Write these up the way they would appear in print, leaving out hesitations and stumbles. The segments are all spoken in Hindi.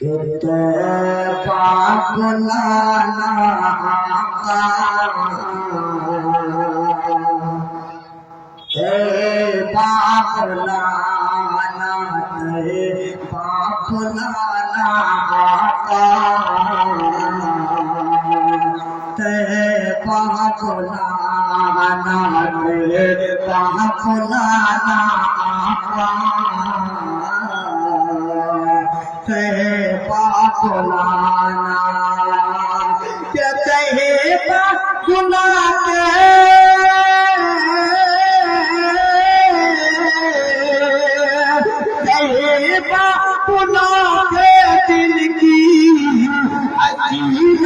इत्तेफाक लाना आका इत्तेफाक लाना इत्तेफाक लाना आका इत्तेफाक लाना इत्तेफाक लाना आका पाकुलाना कहते हैं पाकुला के पाकुला के दिल की अजीत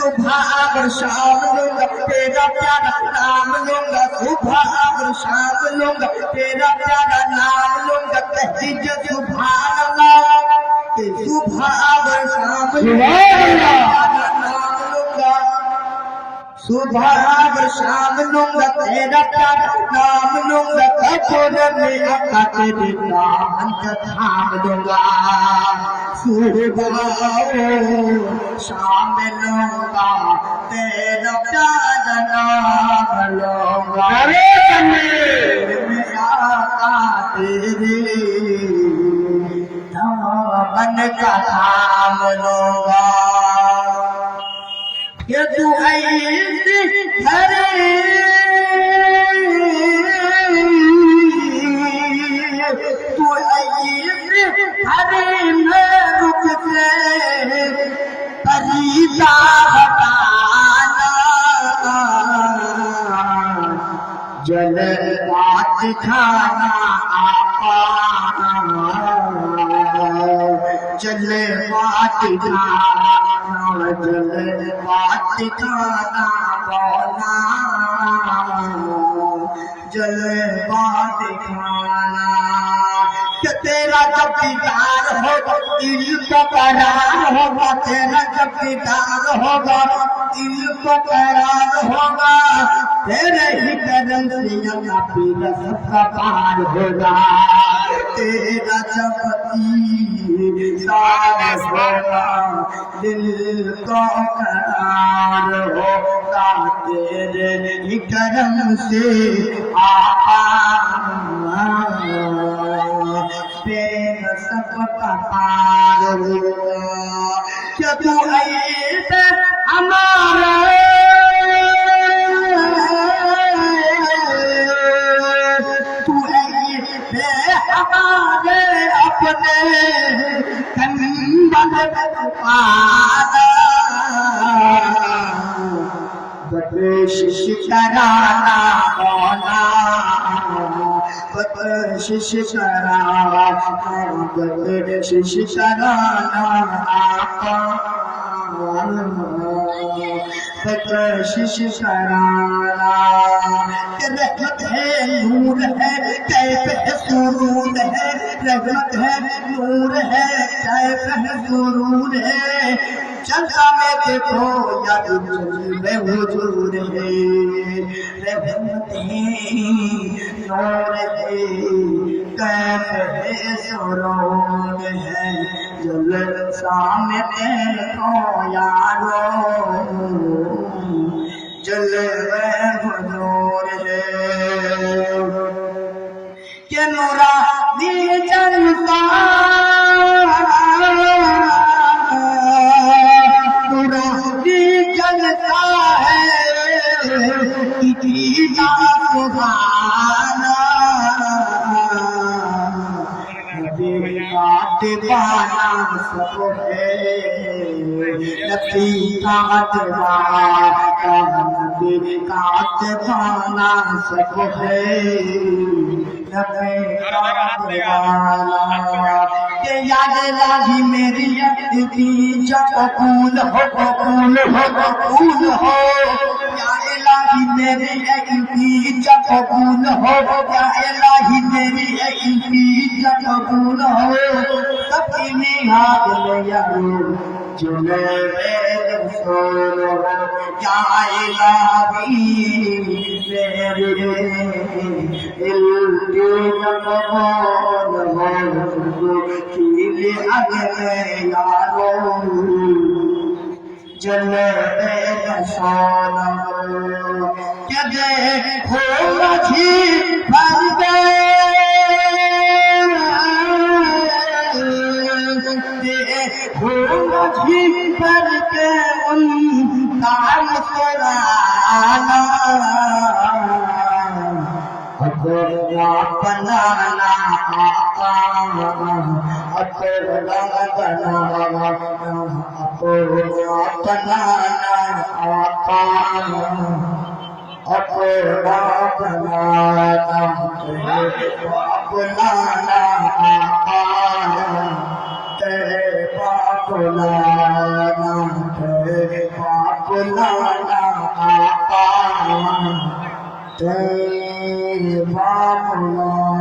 सुबह शाम लूंगा तेरा प्यारा नाम लूंगा सुबह शाम लूंगा तेरा प्यारा नाम लूंगा कहती जो सुबह अल्लाह के सुबह शाम लूंगा नाम लूंगा सुबह शाम लूंगा तेरा प्यारा नाम लूंगा कपूर में अक्का तेरे नाम का थाम लूंगा सुबह शाम लूंगा तेरा प्यारा नाम लूंगा में आका तेरे दामन का थाम लूंगा ये तू ऐसी हरे तू ऐसी हरे में रुक से परीदा हटाना जलवात खाना आपा जलवात खाना जलवात खाना बोला जलवात खाना कि तेरा जब दीदार होगा दिल को करार होगा तेरा जब दीदार होगा दिल को करार होगा तेरे ही करम से अल्लाह पीला सबका पार होगा तेरा जब दीदार होगा दिल को करार होगा तेरे ही करम से तेरा सबका पार होगा क्या तू ऐसे हमारा तू ऐसे हमारे अपने कंबल पाना बख्शिश कराना मौला बख्शिश कराना बख्शिश कराना आका बख्शिश कराना रहमत है नूर है कैफ है सुरूर है रहमत है नूर है कैफ है सुरूर है चलता में देखो या में हुजूर है रहमत है नूर है कैफ है सुरूर है जलसा में देखो यारो जलवे हुजूर है के नूरानी जनता नूरानी जनता है इतना सुभाना दीवाना सब है काटवाना सब है के याद लागी मेरी की कबूल हो कबूल हो कबूल हो या इलाही मेरी की कबूल हो या इलाही मेरी की कबूल हो सबकी निहाद ले यारो जो मेरे रसूल या इलाही मेरे दिल की कबूल हो किले अगले यारो जले सोना क्या देखो मछी भर देखो मछी भर के उन काम कराना अपना बनाना आता अपना बनाना अपना आता अपना बनाना अपना आता तेरे पापुलाना तेरे पापुलाना आता तेरे पापुलाना